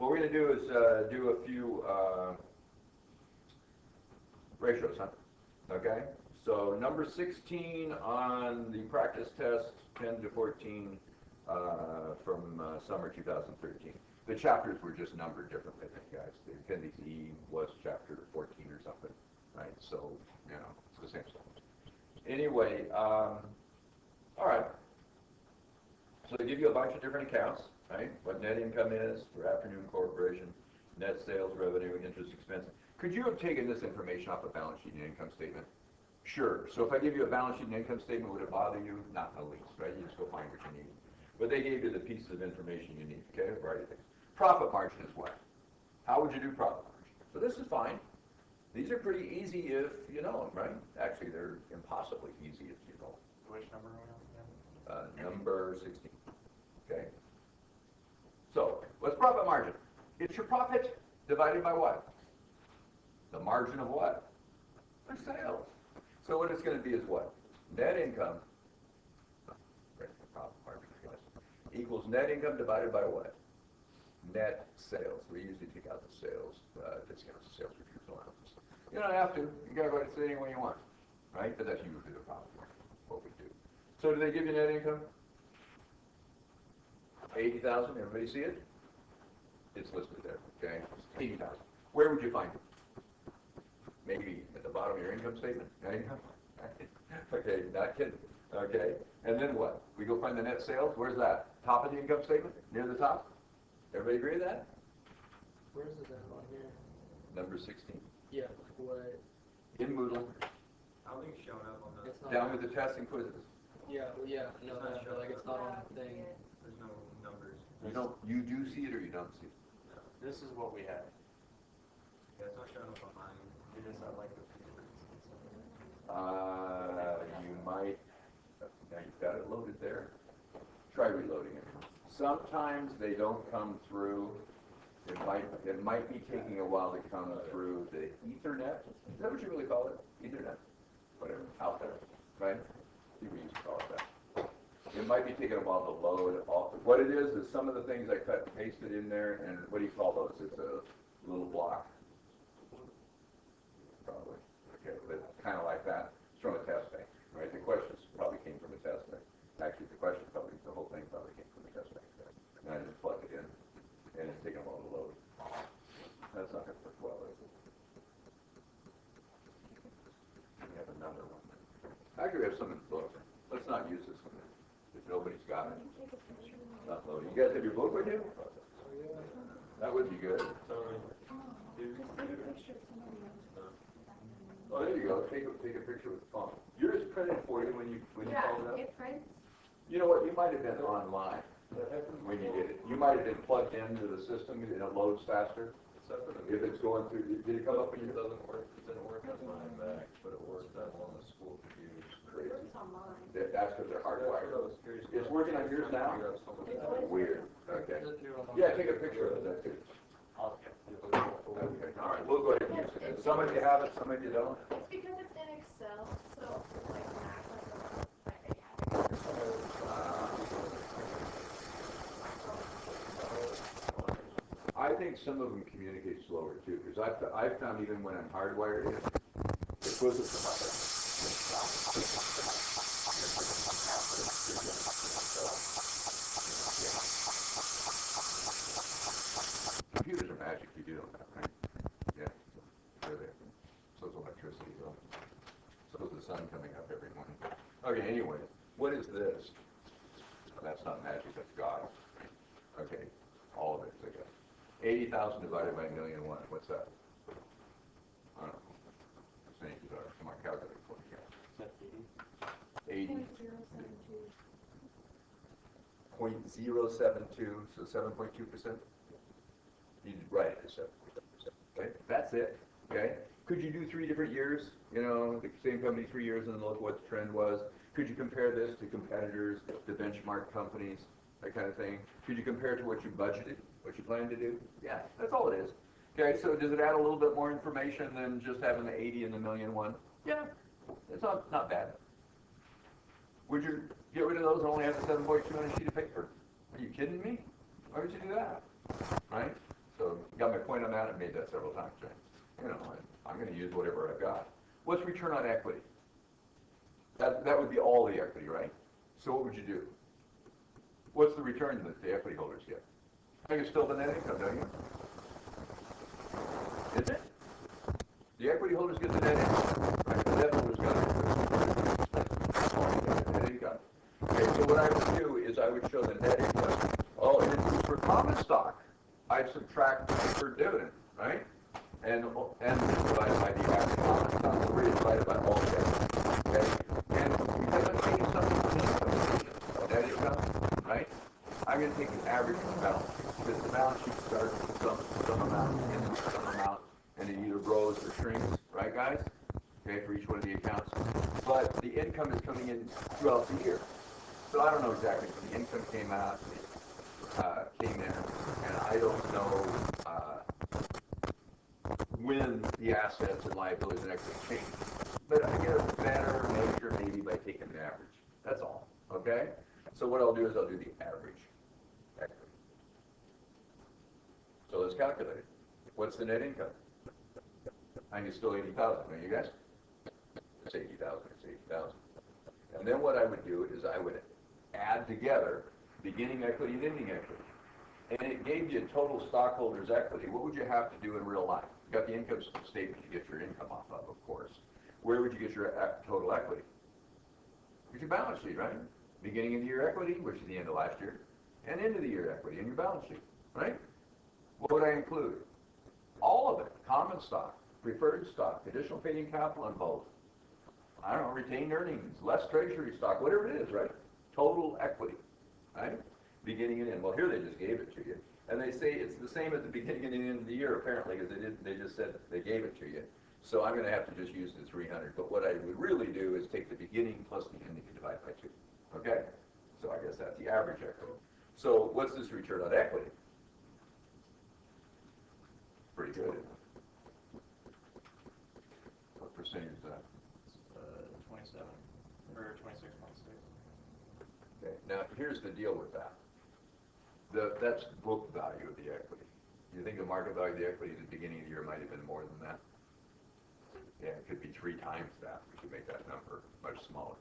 what we're going to do is do a few ratios, huh? Okay? So number 16 on the practice test, 10 to 14 from summer 2013. The chapters were just numbered differently, guys. The appendix E was chapter 14 or something, right? So, you know, it's the same stuff. Anyway, all right. So they give you a bunch of different accounts, right? What net income is for afternoon corporation, net sales revenue, interest expense. Could you have taken this information off a balance sheet and income statement? Sure. So if I give you a balance sheet and income statement, would it bother you? Not in the least, right? You just go find what you need. But they gave you the pieces of information you need, okay? A variety of things. Profit margin is what? How would you do profit margin? So this is fine. These are pretty easy if you know them, right? Actually, they're impossibly easy if you know them. Which number are we on? Number 16, okay? So, what's profit margin? It's your profit divided by what? The margin of what? The sales. So what it's going to be is what? Net income, profit margin, equals net income divided by what? Net sales. We usually take out the sales discounts, sales reviews, allowances. You don't have to. You got to go ahead and say it any way you want, right? But that's usually the profit margin, what we do. So do they give you net income? 80,000. Everybody see it? It's listed there. Okay, 80,000. Where would you find it? Maybe at the bottom of your income statement. Net income. Okay, not kidding. Okay, and then what? We go find the net sales. Where's that? Top of the income statement? Near the top? Everybody agree with that? Where's it at on here? Number 16. Yeah, what? In Moodle. I don't think it's showing up on the. It's not Down with the tests and quizzes. Yeah, well, yeah, no, that, but like it's not on the thing. There's no numbers. You do see it or you don't see it? This is what we have. Yeah, it's not showing up on mine. It is not like the You might. Now you've got it loaded there. Try reloading it. Sometimes they don't come through. It might be taking a while to come through the Ethernet. Is that what you really call it? Ethernet? Whatever. Out there. Right? We used to call it that. It might be taking a while to load off. What it is some of the things I cut and pasted in there, and what do you call those? It's a little block. Probably. Okay, but kind of like that. It's from a test bank, right? The questions probably came from a test bank. Actually, the whole thing probably came from a test bank. And I just plugged it in, and it's taking a while to load. That's not going to work well, is it? We have another one. Actually, we have some in the book. Let's not use this one if nobody's got it. Not loading. You guys have your book with you? That would be good. Oh, there you go. Take a picture with the phone. Yours printed for you when you called it up? It prints. You know what? You might have been online when you did it. You might have been plugged into the system and it loads faster. If it's going through, did it come up when you? It doesn't work. It didn't work on my Mac, but it worked on the school computer. Crazy. It works on mine. That's because they're hardwired. It's working on yours now? It's Weird. Okay. Yeah, take a picture of that too. Okay. All right. We'll go ahead and use it. Some of you have it, some of you don't. It's because it's in Excel, so like Mac, I think some of them communicate slower too, because I've found even when I'm hardwired in, it quizzes them up. Computers are magic, you do know that, right? Yeah, they're there. So is electricity, though. So is the sun coming up every morning. Okay, anyway, what is this? That's not magic, that's God. Okay, all of it, I guess. 80,000 divided by 1,000,001. What's that? I don't know. Saying come on, calculate for me. That's 80. 0.072, so 7.2%. You did right at 7.2%. Okay, that's it. Okay. Could you do 3 different years? You know, the same company 3 years, and then look what the trend was. Could you compare this to competitors, to benchmark companies, that kind of thing? Could you compare it to what you budgeted, what you planned to do? Yeah, that's all it is. Okay, so does it add a little bit more information than just having the 80 and the 1,000,001? Yeah, it's not bad. Would you get rid of those and only have the 7.2 on a sheet of paper? Are you kidding me? Why would you do that? Right? So Got my point on that? I made that several times, right? You know, I'm going to use whatever I've got. What's return on equity? That would be all the equity, right? So what would you do? What's the return that the equity holders get? I think it's still the net income, don't you? Is it? The equity holders get the net income, right? The debt holders got the net income. Okay, so what I would do is I would show the net income. Oh, and it's for common stock. I'd subtract the preferred dividend, right? And divided by the average common stock. 3 is divided by all the equity. Okay? And because I'm taking something from the income statement, net income, right? I'm going to take the average of the balance sheet. Because the balance sheet starts with some amount, ends with some amount, and it either grows or shrinks, right, guys? Okay, for each one of the accounts. But the income is coming in throughout the year. So I don't know exactly when the income came in, and I don't know when the assets and liabilities and equity change. But I get a better measure maybe by taking the average. That's all. Okay? So what I'll do is I'll do the average equity. So let's calculate it. What's the net income? I think it's still 80,000, don't you guys? It's 80,000, it's 80,000. And then what I would do is I would add together beginning equity and ending equity. And it gave you total stockholders' equity. What would you have to do in real life? You got the income statement you get your income off of course. Where would you get your total equity? It's your balance sheet, right? Beginning of the year equity, which is the end of last year, and end of the year equity in your balance sheet, right? What would I include? All of it. Common stock, preferred stock, additional paid-in capital on both. I don't know, retained earnings, less treasury stock, whatever it is, right? Total equity, right? Beginning and end. Well, here they just gave it to you. And they say it's the same at the beginning and the end of the year, apparently, because they just said they gave it to you. So I'm going to have to just use the 300. But what I would really do is take the beginning plus the ending and divide by 2. Okay? So I guess that's the average equity. So what's this return on equity? Pretty good, isn't it? What percentage is that? 27 or 26.6. Okay. Now, here's the deal with that. That's book value of the equity. You think the market value of the equity at the beginning of the year might have been more than that? Yeah, it could be 3 times that. We could make that number much smaller.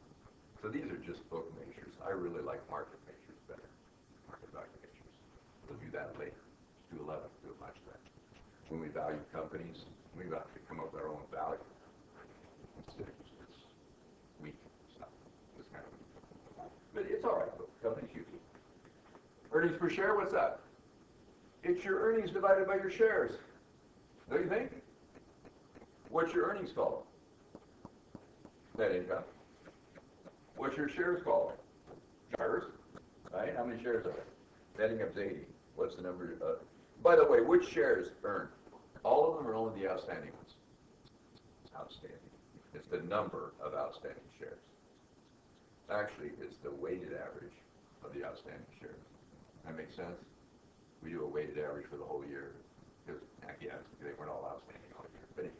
So these are just book measures. I really like market measures better. Market value measures. We'll do that later. Let's do 11. Do it much better. When we value companies, we have to come up with our own value. Instead of just this weak stuff. This kind of weak. But it's all right, though. Companies use it. Earnings per share, what's that? It's your earnings divided by your shares. Don't you think? What's your earnings called? Net income. What's your shares called? Shares. Right? How many shares are there? Net income's 80. What's the number? By the way, which shares earn? All of them or only the outstanding ones? Outstanding. It's the number of outstanding shares. Actually, it's the weighted average of the outstanding shares. That makes sense? We do a weighted average for the whole year. Because, yeah, they weren't all outstanding all year. But anyway.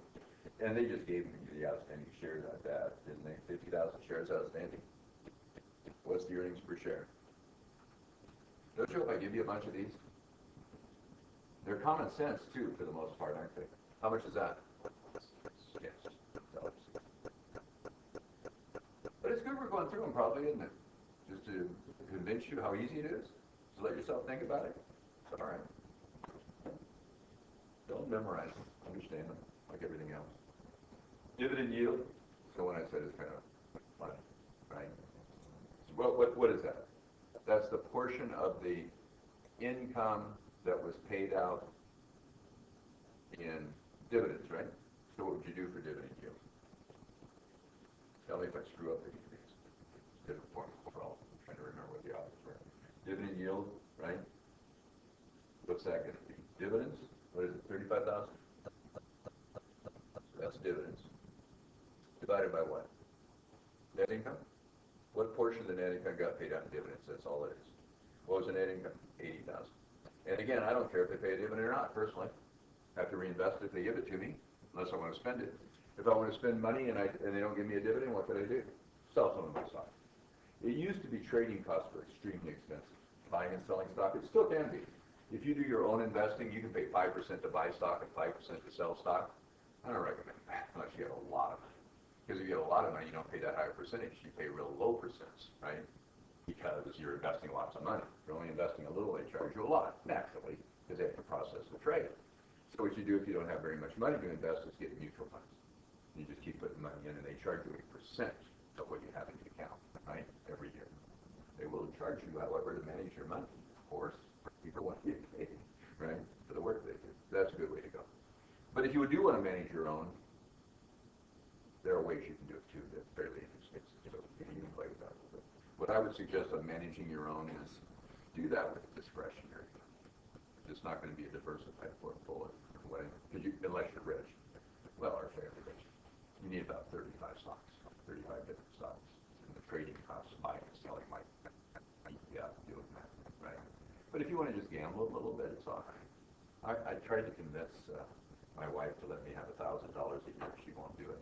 And they just gave me the outstanding shares at that, didn't they? 50,000 shares outstanding. What's the earnings per share? Don't you hope I give you a bunch of these? They're common sense, too, for the most part, aren't they? How much is that? Yes. But it's good we're going through them, probably, isn't it? Just to convince you how easy it is. So let yourself think about it. It's all right. Don't memorize them. Understand them, like everything else. Dividend yield. So when I said it's kind of fun, right? So what is that? That's the portion of the income that was paid out in dividends, right? So what would you do for dividend yield? Tell me if I screw up any of these. Different forms of 12. I'm trying to remember what the options were. Dividend yield, right? What's that going to be? Dividends? What is it, 35,000? So that's dividends. Divided by what? Net income? What portion of the net income got paid out in dividends? That's all it is. What was the net income? 80,000. And again, I don't care if they pay a dividend or not, personally. I have to reinvest it if they give it to me, unless I want to spend it. If I want to spend money and they don't give me a dividend, what could I do? Sell some of my stock. It used to be trading costs were extremely expensive. Buying and selling stock, it still can be. If you do your own investing, you can pay 5% to buy stock and 5% to sell stock. I don't recommend that unless you have a lot of money. Because if you have a lot of money, you don't pay that high percentage. You pay real low percents, right? Because you're investing lots of money. If you're only investing a little, they charge you a lot, naturally, because they have to process the trade. So what you do if you don't have very much money to invest is get mutual funds. You just keep putting money in, and they charge you 8% of what you have in the account, right, every year. They will charge you, however, to manage your money. Of course, people want to get paid, right, for the work they do. That's a good way to go. But if you do want to manage your own, there are ways you can do it too that's fairly interesting. So you can play with that a little bit. What I would suggest on managing your own is do that with discretionary. It's not going to be a diversified portfolio, because unless you're rich, well, or fairly rich, you need about 35 stocks, 35 different stocks. And the trading costs, buying and selling might be out doing that, right? But if you want to just gamble a little bit, it's all right. I tried to convince my wife to let me have $1,000 a year. She won't do it.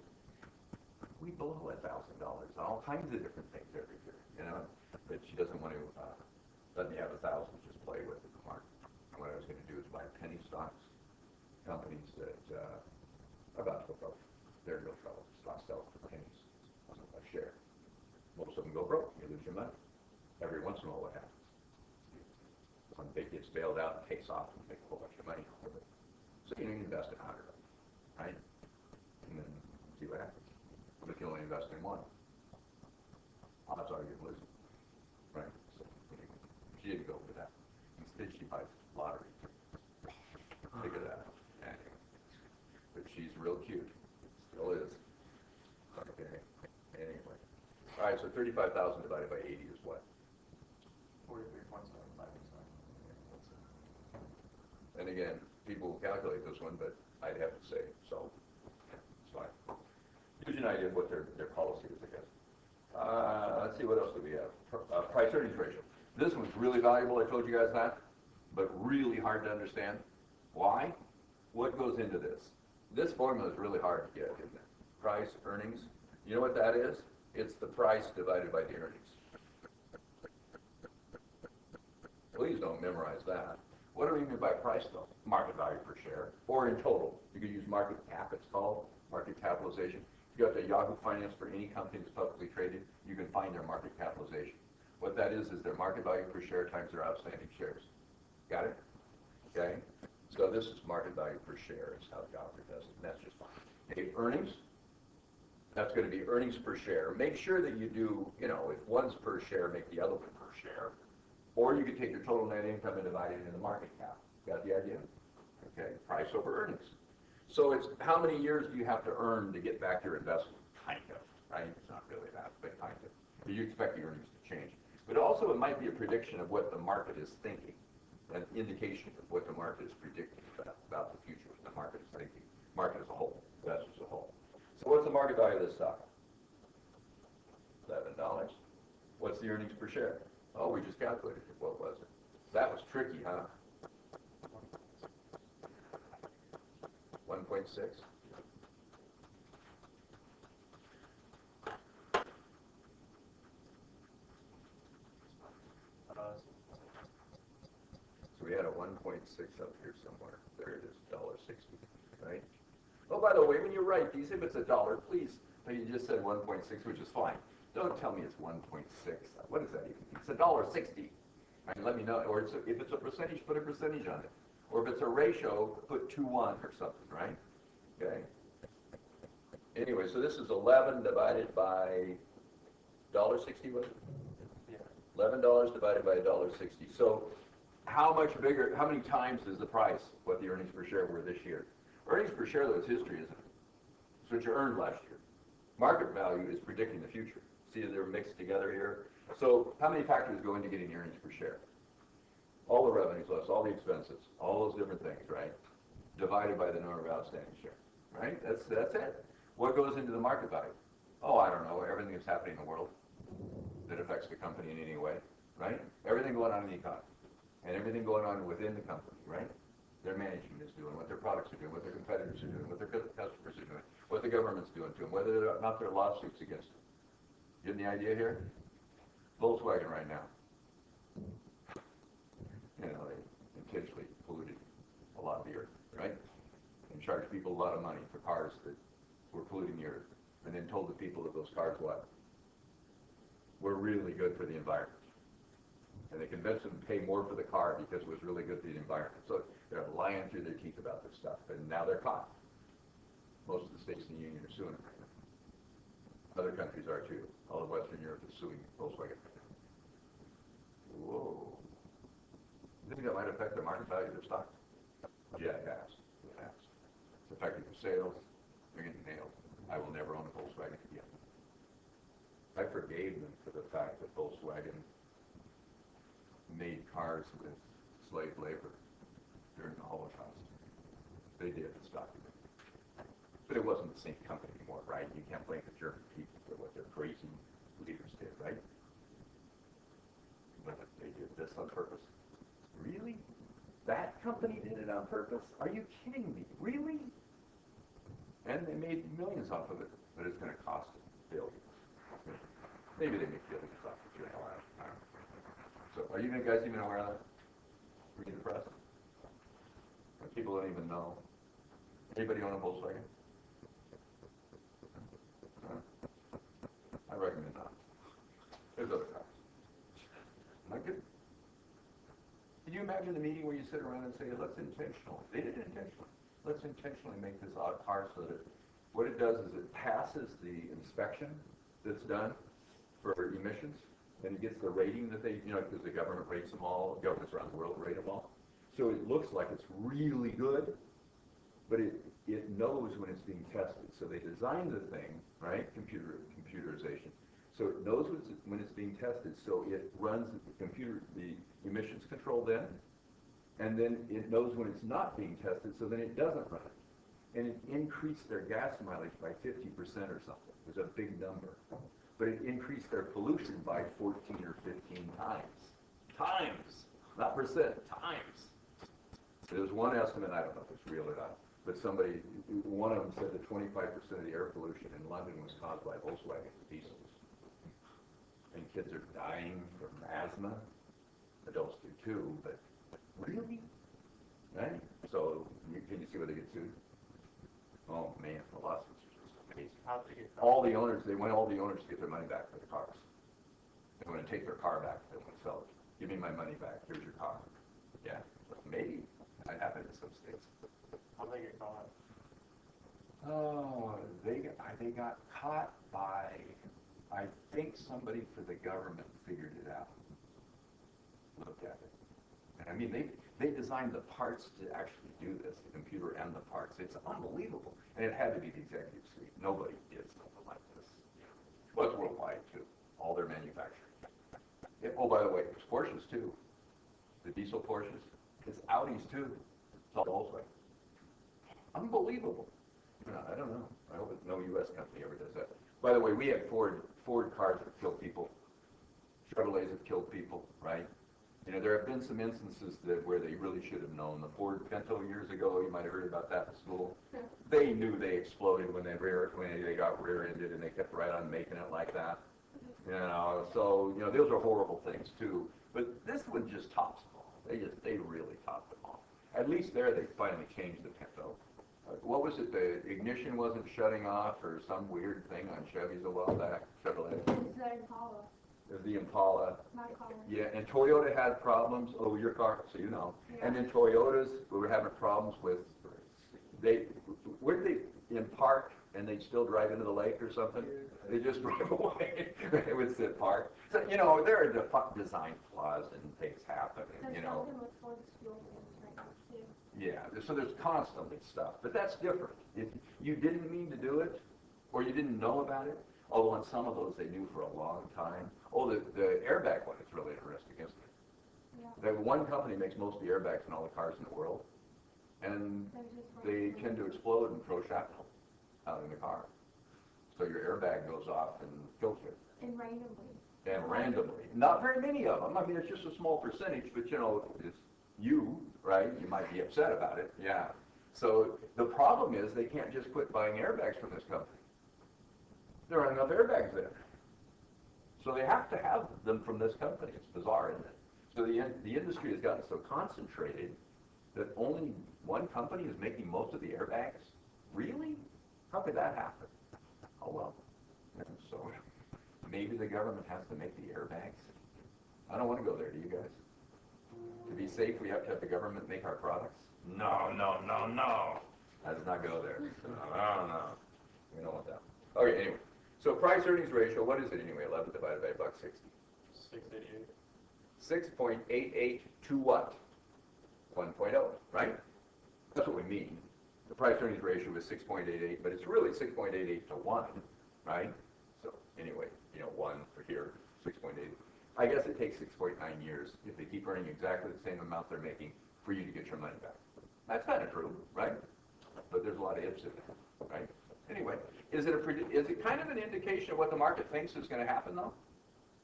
We blow $1,000 on all kinds of different things every year, you know. But she doesn't want to let me have 1,000 to just play with in the market. And what I was going to do is buy penny stocks, companies that are about to go broke. They're real trouble. Stocks sell for pennies a share. Most of them go broke. You lose your money. Every once in a while, what happens? One big gets bailed out and takes off and make a whole bunch of money off of it. So you invest in 100 of them, right? And then see what happens. But if you only invest in one, odds are you're losing, right? So she didn't go for that. Instead, she buys lottery. Figure that out. Anyway. But she's real cute. Still is. Okay. Anyway. All right, so 35,000 divided by 80 is what? 43.75%. And again, people will calculate this one, but I'd have to say so. It's fine. Gives you an idea of what their policy is, I guess. Let's see, what else do we have? Price earnings ratio. This one's really valuable, I told you guys that, but really hard to understand. Why? What goes into this? This formula is really hard to get, isn't it? Price earnings. You know what that is? It's the price divided by the earnings. Please don't memorize that. What do we mean by price, though? Market value per share, or in total. You could use market cap, it's called, market capitalization. If you go to Yahoo Finance for any company that's publicly traded, you can find their market capitalization. What that is their market value per share times their outstanding shares. Got it? Okay? So this is market value per share is how Yahoo does it, and that's just fine. Okay, earnings, that's going to be earnings per share. Make sure that you do, you know, if one's per share, make the other one per share. Or you could take your total net income and divide it into the market cap. Got the idea? Okay, price over earnings. So it's how many years do you have to earn to get back your investment? Kind of, right? It's not really that, but kind of. But you expect the earnings to change. But also it might be a prediction of what the market is thinking, an indication of what the market is predicting about the future, what the market is thinking. Market as a whole, investors as a whole. So what's the market value of this stock? $11. What's the earnings per share? Oh, we just calculated it. What was it? That was tricky, huh? 1.6. So we had a 1.6 up here somewhere. There it is, $1.60, right? Oh, by the way, when you write these, if it's $1, please, you just said 1.6, which is fine. Don't tell me it's 1.6. What does that even mean? It's $1.60. Right, let me know. Or if it's a percentage, put a percentage on it. Or if it's a ratio, put 2:1 or something, right? Okay. Anyway, so this is 11 divided by $1.60, was it? Yeah. $11 divided by $1.60. So how much bigger, how many times is the price what the earnings per share were this year? Earnings per share, though, is history, isn't it? It's what you earned last year. Market value is predicting the future. See, they're mixed together here. So how many factors go into getting the earnings per share? All the revenues less all the expenses, all those different things, right? Divided by the number of outstanding shares, right? That's it. What goes into the market value? Oh, I don't know, everything that's happening in the world that affects the company in any way, right? Everything going on in the economy and everything going on within the company, right? Their management is doing, what their products are doing, what their competitors are doing, what their customers are doing, what the government's doing to them, whether or not there are lawsuits against them. Getting the idea here? Volkswagen right now. You know, in potentially polluted a lot of the earth, right? And charged people a lot of money for cars that were polluting the earth, and then told the people that those cars what? Were really good for the environment. And they convinced them to pay more for the car because it was really good for the environment. So they're lying through their teeth about this stuff, and now they're caught. Most of the states in the Union are suing them right now. Other countries are too. All of Western Europe is suing Volkswagen. Whoa. You think that might affect the market value of their stock? Yeah, it has. It has. It's affected their sales. They're getting nailed. I will never own a Volkswagen again. I forgave them for the fact that Volkswagen made cars with slave labor during the Holocaust. They did, it's documented. But it wasn't the same company anymore, right? You can't blame the German people for what their crazy leaders did, right? But they did this on purpose. Really? That company did it on purpose? Are you kidding me? Really? And they made millions off of it, but it's going to cost them billions. Maybe they make billions off of it. I don't know. So are you guys even aware of that? Read the press? People don't even know. Anybody own a Volkswagen? I recommend not. There's other cars. Not good. Can you imagine the meeting where you sit around and say, let's intentionally, they did it intentionally, let's intentionally make this car so that what it does is it passes the inspection that's done for emissions, and it gets the rating that they, because the government rates them all, governments around the world rate them all. So it looks like it's really good, but it knows when it's being tested. So they designed the thing, right, computerization, so it knows when it's being tested, so it runs the emissions control then, and then it knows when it's not being tested, so then it doesn't run it. And it increased their gas mileage by 50% or something. It was a big number. But it increased their pollution by 14 or 15 times. Times! Not percent, times. There's one estimate, I don't know if it's real or not, but one of them said that 25% of the air pollution in London was caused by Volkswagen diesels. And kids are dying from asthma. Adults do too, but really? Right? So, can you see where they get sued? Oh man, the lawsuits are just amazing. How'd they get All the owners to get their money back for the cars. They want to take their car back. They want to sell it. Give me my money back. Here's your car. Yeah, maybe. That happened in some states. How'd they get caught? Oh, they got caught by, I think somebody for the government figured it out. Looked at it. I mean, they designed the parts to actually do this, the computer and the parts. It's unbelievable. And it had to be the executive suite. Nobody did something like this. Well, it's worldwide, too. All their manufacturing. Oh, by the way, it's Porsches, too. The diesel Porsches. It's Audis, too. It's all Volkswagen. Unbelievable. I don't know. I hope no U.S. company ever does that. By the way, we have Ford cars that kill people. Chevrolets have killed people, right? There have been some instances where they really should have known. The Ford Pinto years ago, you might have heard about that in school. They knew they exploded when they got rear-ended, and they kept right on making it like that. So those are horrible things too. But this one just tops them all. They really topped them all. At least there they finally changed the Pinto. What was it? The ignition wasn't shutting off, or some weird thing on Chevys a while back. Chevrolet. It's the Impala. The Impala. My car. Yeah, and Toyota had problems. Oh, your car, so you know. Yeah. And then Toyotas, we were having problems with. Weren't they in park and they'd still drive into the lake or something? They just drove away. They would sit parked. So there are design flaws and things happen. There's something with Ford's fuel things right now too. Yeah, so there's constantly stuff, but that's different. If you didn't mean to do it, or you didn't know about it, although on some of those they knew for a long time. Oh, the airbag one is really interesting, isn't it? Yeah. The one company makes most of the airbags in all the cars in the world, and they tend to explode and throw shrapnel out in the car. So your airbag goes off and kills you. And randomly. And randomly. Not very many of them. I mean, it's just a small percentage, but it's you, right? You might be upset about it. Yeah. So the problem is they can't just quit buying airbags from this company. There aren't enough airbags there. So they have to have them from this company. It's bizarre, isn't it? So the industry has gotten so concentrated that only one company is making most of the airbags? Really? How could that happen? Oh well. And so maybe the government has to make the airbags? I don't want to go there, do you guys? To be safe, we have to have the government make our products? No, no, no, no. Let's not go there. No, no. We don't want that. Okay, anyway. So price earnings ratio, what is it anyway? 11 divided by $1.60. 688. 6.88 to what? 1.0, right? That's what we mean. The price earnings ratio is 6.88, but it's really 6.88 to 1, right? So anyway, 1 for here, 6.8. I guess it takes 6.9 years if they keep earning exactly the same amount they're making for you to get your money back. That's kind of true, right? But there's a lot of ifs in it, right? Anyway, is it kind of an indication of what the market thinks is going to happen, though?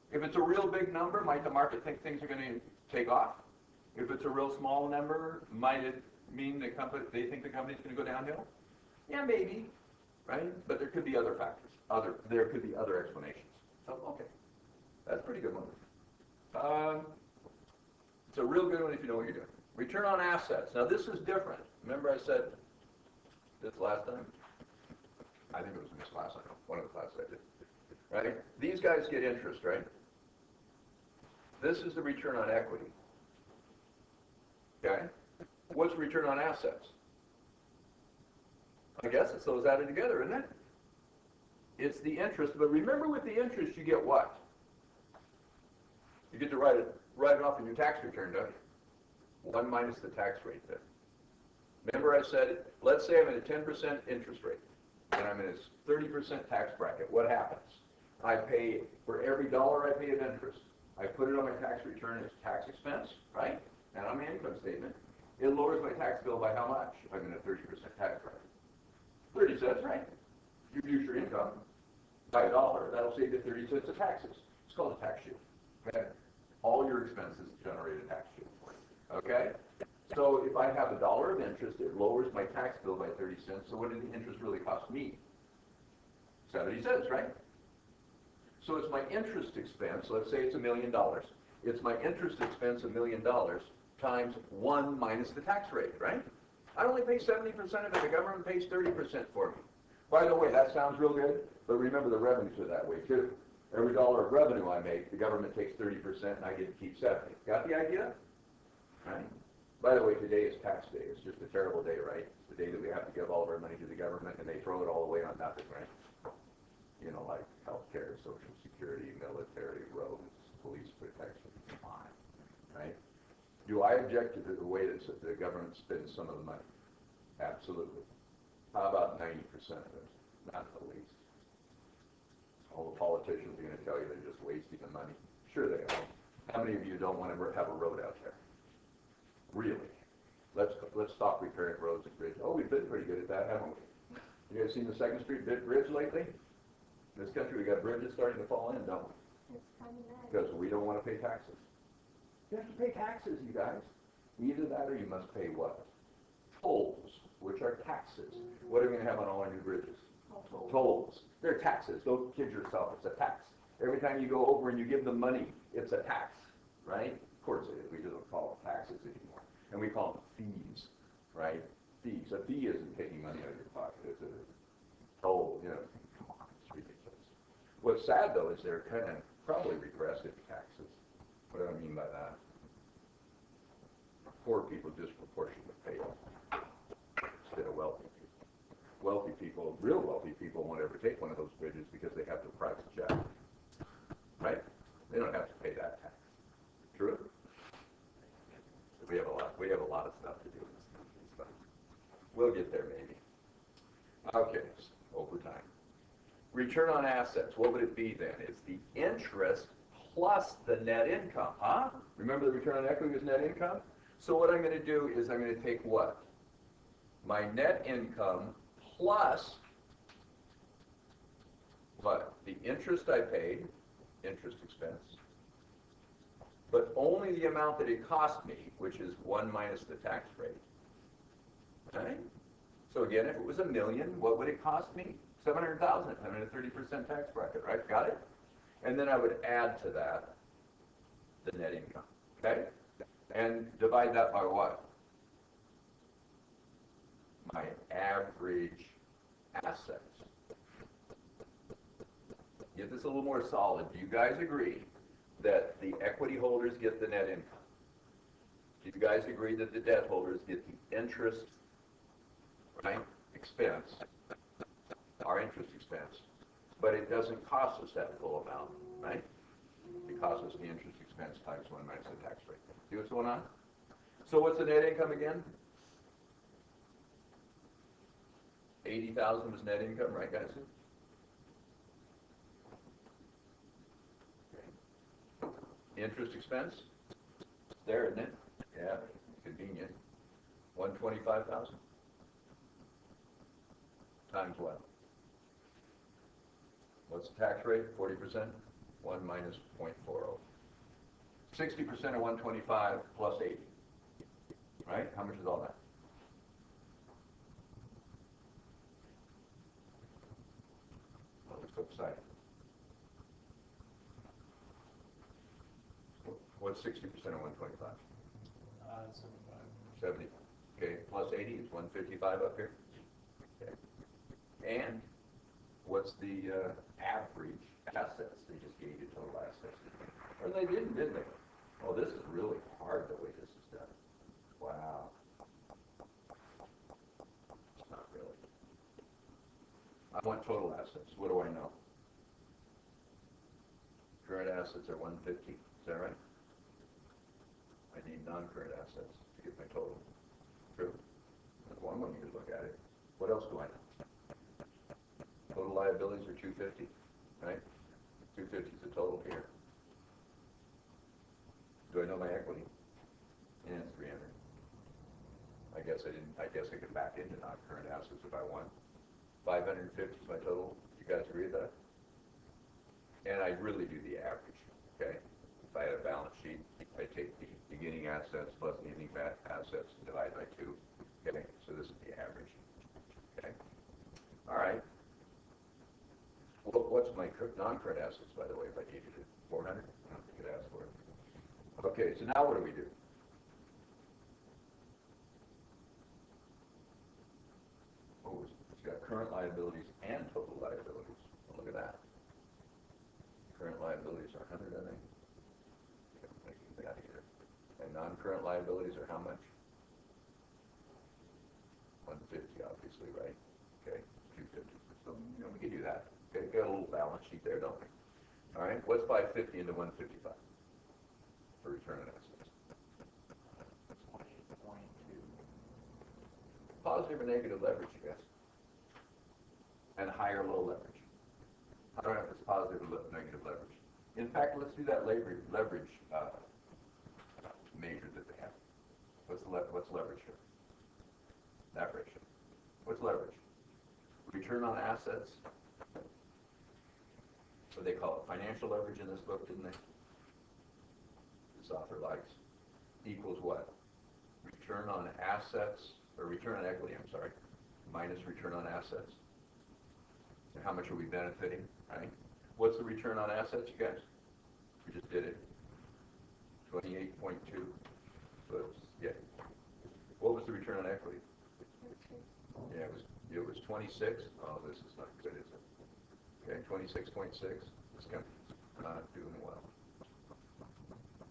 If it's a real big number, might the market think things are going to take off? If it's a real small number, might it mean they think the company's going to go downhill? Yeah, maybe, right? But there could be other factors. There could be other explanations. So, okay, that's a pretty good one. It's a real good one if you know what you're doing. Return on assets. Now, this is different. Remember I said this last time? I think it was in this class. I know. One of the classes I did. Right? These guys get interest, right? This is the return on equity. Okay? What's return on assets? I guess it's those added together, isn't it? It's the interest, but remember with the interest you get what? You get to write it off in your tax return, don't you? 1 minus the tax rate then. Remember I said, let's say I'm at a 10% interest rate, and I'm in a 30% tax bracket. What happens? I pay, for every dollar I pay of interest, I put it on my tax return as tax expense, right? And on my income statement. It lowers my tax bill by how much? If I'm in a 30% tax bracket. 30 cents, right? You reduce your income by $1, that'll save you 30 cents of taxes. It's called a tax shield. Okay? All your expenses generate a tax shield for you. Okay? So if I have $1 of interest, it lowers my tax bill by 30 cents. So what did the interest really cost me? 70 cents, right? So it's my interest expense. Let's say it's $1 million. It's my interest expense $1 million times 1 minus the tax rate, right? I only pay 70% of it. The government pays 30% for me. By the way, that sounds real good, but remember the revenues are that way too. Every dollar of revenue I make, the government takes 30% and I get to keep 70. Got the idea? Right? By the way, today is tax day. It's just a terrible day, right? It's the day that we have to give all of our money to the government and they throw it all away on nothing, right? Like healthcare, social security, military, roads, police protection. Come on, right? Do I object to the way that the government spends some of the money? Absolutely. How about 90% of it? Not the least. All the politicians are going to tell you they're just wasting the money. Sure they are. How many of you don't want to have a road out there? Really? Let's stop repairing roads and bridges. Oh, we've been pretty good at that, haven't we? You guys seen the 2nd Street Bridge lately? In this country, we got bridges starting to fall in, don't we? It's kind of nice. Because we don't want to pay taxes. You have to pay taxes, you guys. Either that or you must pay what? Tolls, which are taxes. What are we going to have on all our new bridges? Tolls. They're taxes. Don't kid yourself. It's a tax. Every time you go over and you give them money, it's a tax, right? Of course it is. We just don't call them taxes anymore. And we call them fees, right? Fees. A fee isn't taking money out of your pocket. It's a toll, Come on, it's ridiculous. What's sad, though, is they're kind of probably regressive taxes. What do I mean by that? Poor people disproportionately pay instead of wealthy people. Wealthy people, real wealthy people, won't ever take one of those bridges because they have the private jet, right? They don't have to pay that tax. True? We have a lot of stuff to do in this country, but we'll get there maybe. Okay, over time. Return on assets, what would it be then? It's the interest plus the net income, huh? Remember the return on equity was net income? So what I'm going to do is I'm going to take what? My net income plus what? The interest I paid, interest expense, but only the amount that it cost me, which is 1 minus the tax rate. Right? So again, if it was $1 million, what would it cost me? $700,000 if I'm in a 30% tax bracket, right? Got it? And then I would add to that the net income. okay? And divide that by what? My average assets. Get this a little more solid. Do you guys agree that the equity holders get the net income? Do you guys agree that the debt holders get the interest, right, expense, our interest expense, but it doesn't cost us that full amount, right? It costs us the interest expense times 1 minus the tax rate. See what's going on? So what's the net income again? 80,000 was net income, right, guys? Interest expense, it's there, isn't it? Yeah, convenient. 125,000 times what? What's the tax rate? 40%? 1 minus 0.40. 60% of 125 plus 80. Right? How much is all that? Well, let's go beside it. What's 60% of 125? 75. 70. Okay, plus 80 is 155 up here. Okay. And what's the average assets? They just gave you total assets. Or they didn't they? Oh, this is really hard the way this is done. Wow. It's not really. I want total assets. What do I know? Current assets are 150. Is that right? I need non-current assets to get my total. True. That's one way you could look at it. What else do I know? Total liabilities are 250, right? 250 is the total here. Do I know my equity? Yeah, it's 300. I guess I could back into non-current assets if I want. 550 is my total. You guys agree with that? And I really do the average, okay? If I had a balance sheet, I take the beginning assets plus the ending assets and divide by 2. Okay, so this is the average. Okay. All right. Well, what's my non-current assets, by the way, if I needed it? 400? I don't think you could ask for it. Okay, so now what do we do? Oh, it's got current liabilities and total liabilities. Oh, look at that. Current liabilities are 100, I think. And non-current liabilities are how much? 150, obviously, right? Okay, 250. So, we can do that. Okay, got a little balance sheet there, don't we? All right, what's 550 into 155 for return on assets? 20.2. Positive or negative leverage, you guys? And high or low leverage? I don't know if it's positive or negative leverage. In fact, let's do that leverage measure that they have. What's leverage here? That ratio. What's leverage? Return on assets. So they call it financial leverage in this book, didn't they? This author likes. Equals what? Return on assets, or return on equity, I'm sorry, minus return on assets. So how much are we benefiting, right? What's the return on assets, you guys? We just did it. 28.2. Yeah. What was the return on equity? Yeah, it was 26. Oh, this is not good, is it? Okay, 26.6. This company's not doing well.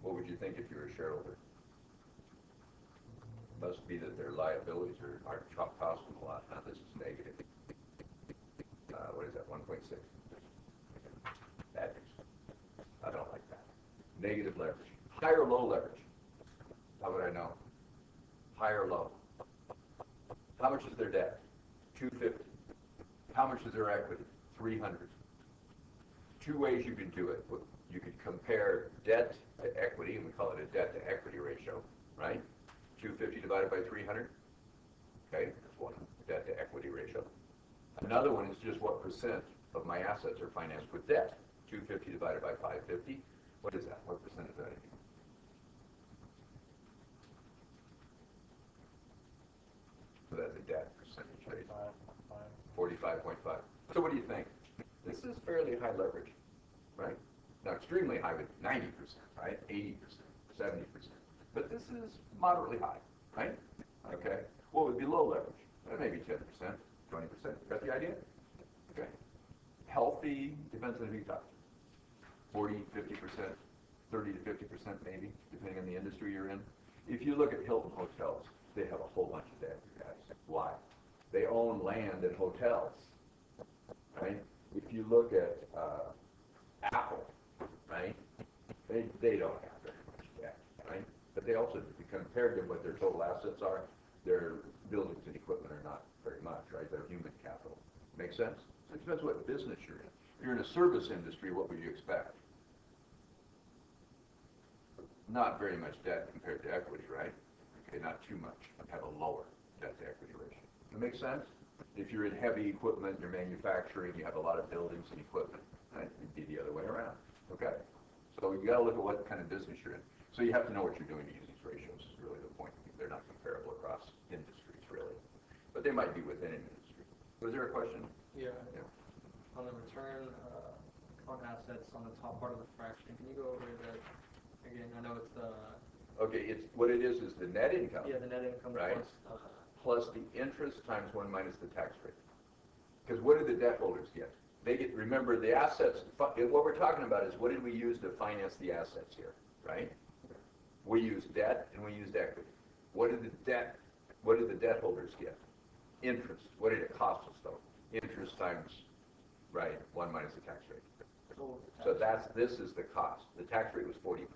What would you think if you were a shareholder? Must be that their liabilities are costing a lot. Now this is negative. What is that? 1.6. Bad news. I don't like that. Negative leverage. High or low leverage? How would I know? High or low? How much is their debt? 250. How much is their equity? 300. Two ways you can do it. You could compare debt to equity, and we call it a debt to equity ratio, right? 250 divided by 300. Okay, that's one debt to equity ratio. Another one is just what percent of my assets are financed with debt. 250 divided by 550. What is that? What percent is that? So that's a debt percentage rate. 45.5. So what do you think? This is fairly high leverage, right? Now extremely high with 90%, right? 80%, 70%. but this is moderately high, right? Okay. What would be low leverage? Maybe 10%, 20%. Got the idea? Okay. Healthy, depends on who you talk to. 40, 50%, 30 to 50% maybe, depending on the industry you're in. If you look at Hilton hotels, they have a whole bunch of debt, you guys. Why? They own land and hotels, right? If you look at Apple, right? They don't have very much debt, right? But they also, compared to what their total assets are, their buildings and equipment are not very much, right? They're human capital. Make sense? So it depends what business you're in. If you're in a service industry, what would you expect? Not very much debt compared to equity, right? Okay, not too much. Have a lower debt to equity ratio. That makes sense? If you're in heavy equipment, you're manufacturing, you have a lot of buildings and equipment, right? It'd be the other way around. Okay? So you got to look at what kind of business you're in. So you have to know what you're doing to use these ratios is really the point. They're not comparable across industries, really. But they might be within an industry. Was there a question? Yeah. On the return on assets on the top part of the fraction, can you go over that again? I know it's the... Okay, it's what it is the net income. Yeah, the net income right? plus... Plus the interest times 1 minus the tax rate. Because what do the debt holders get? They get, remember, the assets, what we're talking about is what did we use to finance the assets here, right? We used debt and we used equity. What did the debt holders get? Interest. What did it cost us though? Interest times, right, 1 minus the tax rate. So this is the cost. The tax rate was 40%.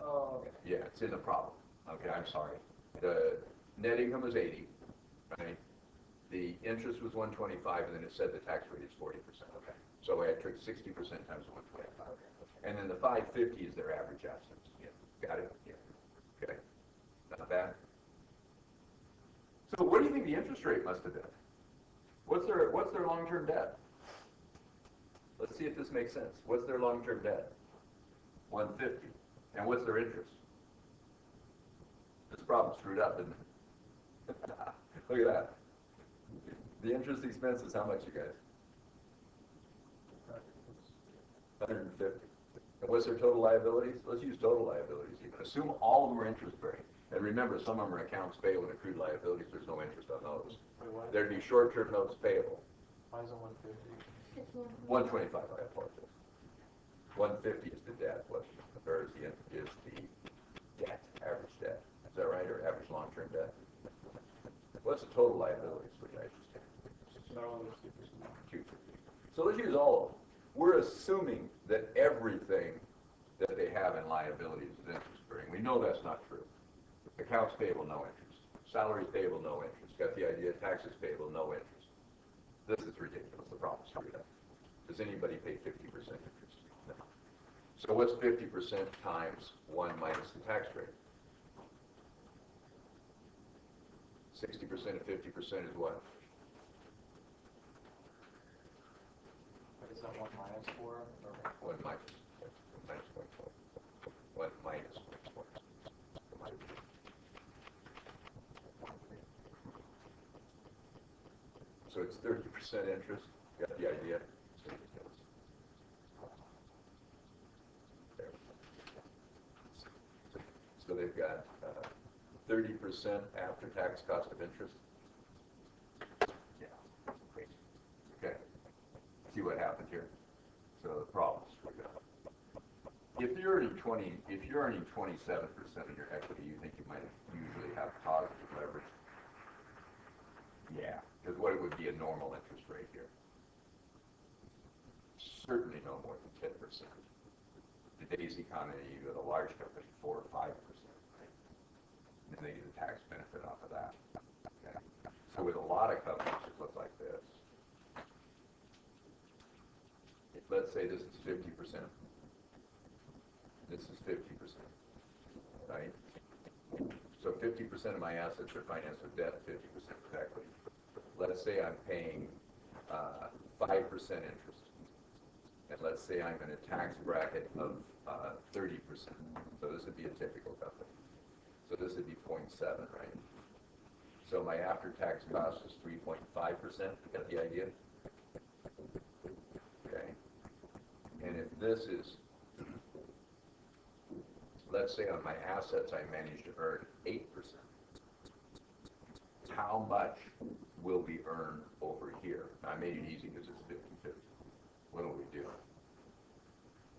Oh, okay. Yeah, it's in the problem. Okay, I'm sorry. The net income was 80, right? The interest was 125, and then it said the tax rate is 40%. Okay. So I took 60% times 125. And then the 550 is their average assets. Yeah. Got it? Yeah. Okay. Not bad. So what do you think the interest rate must have been? What's their long-term debt? Let's see if this makes sense. What's their long-term debt? 150. And what's their interest? This problem screwed up, isn't it? Look at that. The interest expense is how much, you guys? 150. And what's their total liabilities? Let's use total liabilities even. Assume all of them are interest bearing. And remember, some of them are accounts payable and accrued liabilities. There's no interest on those. There'd be short-term notes payable. Why is it 150? It's 125, I apologize. 150 is the debt, or is the debt, average debt. Is that right, or average long-term debt? What's the total liabilities, which I just did? 250. So let's use all of them. We're assuming that everything that they have in liabilities is interest-bearing. We know that's not true. Accounts payable, no interest. Salaries payable, no interest. Got the idea? Taxes payable, no interest. This is ridiculous. The problem's screwed up. Does anybody pay 50% interest? No. So what's 50% times 1 minus the tax rate? 60% of 50% is what? Is that 1 minus 4? Or 1 minus 0.4. 1 minus 0.4. So it's 30% interest. Got the idea? So they've got 30% after-tax cost of interest. Yeah. Okay. See what happened here. So the problem's screwed up. If you're earning 27% of your equity, you think you might usually have positive leverage. Yeah, because what would be a normal interest rate here? Certainly no more than 10%. Today's economy, you go to a large company, 4 or 5%. Right? And they get a tax benefit off of that. Okay. So with a lot of companies, it looks like this. Let's say this is 50%. This is 50%, right? So 50% of my assets are financed with debt, 50% with equity. Let's say I'm paying 5% interest. And let's say I'm in a tax bracket of 30%. So this would be a typical company. So this would be 0.7, right? So my after-tax cost is 3.5%. You got the idea? Okay. And if this is, let's say on my assets I managed to earn 8%. How much will we earn over here? I made it easy because it's 50-50. What will we do?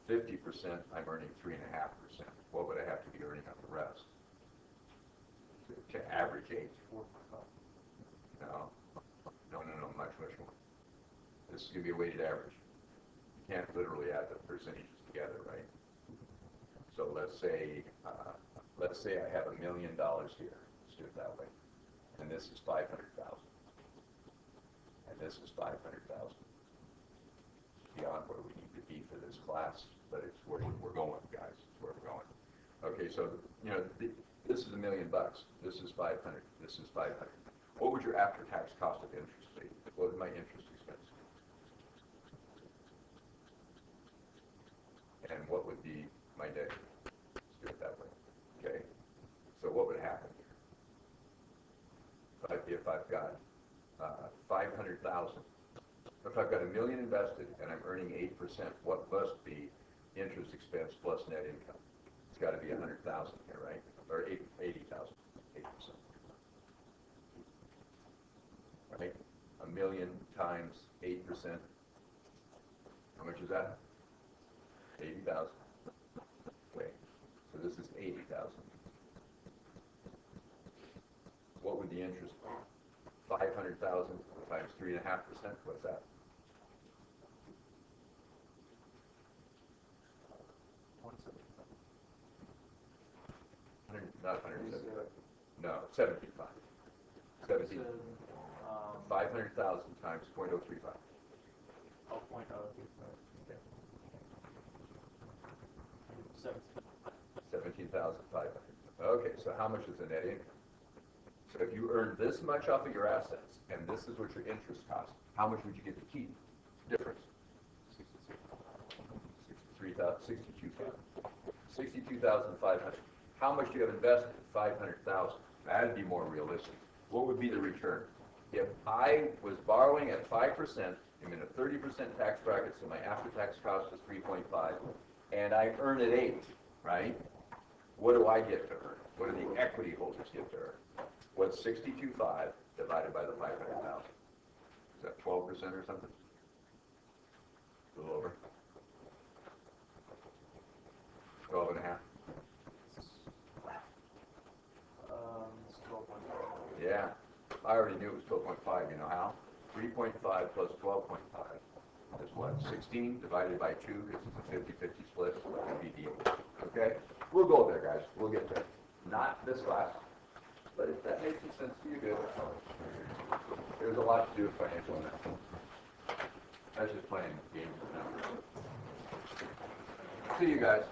50%, I'm earning 3.5%. What would I have to be earning on the rest? To average 8? No, much more. This is going to be a weighted average. You can't literally add the percentages together, right? So let's say I have $1 million here. Let's do it that way. And this is 500,000. And this is 500,000. Beyond where we need to be for this class, but it's where we're going, guys. It's where we're going. Okay, so this is $1 million. This is 500. This is 500. What would your after-tax cost of interest be? What would my interest expense be? And what would be my net? Let's do it that way. Okay. So what would happen here? If I've got 500,000, if I've got $1 million invested and I'm earning 8%, what must be interest expense plus net income? It's got to be 100,000 here, right? Or 80,000, 8%. Right? $1 million times 8%. How much is that? 80,000. Wait. So this is 80,000. What would the interest be? 500,000 times 3.5%. What's that? Not 175. No, 75. 17. 500,000 times 0.035. Oh, 0.035. Okay. 17,500. Okay, so how much is the net income? So if you earn this much off of your assets, and this is what your interest costs, how much would you get to keep? Difference. 62,500. How much do you have invested? 500,000. That'd be more realistic. What would be the return? If I was borrowing at 5%, I'm in a 30% tax bracket, so my after-tax cost is 3.5, and I earn at 8, right? What do I get to earn? What do the equity holders get to earn? What's 62.5 divided by the 500,000? Is that 12% or something? A little over. 12 and a half. It's 12.5. Yeah, I already knew it was 12.5. You know how? 3.5 plus 12.5 is what? 16 divided by 2 because it's a 50-50 split. Would be the okay? We'll go there, guys. We'll get there. Not this class, but if that makes some sense to you, good. There's a lot to do with financial analysis. That's just playing games with numbers. See you guys.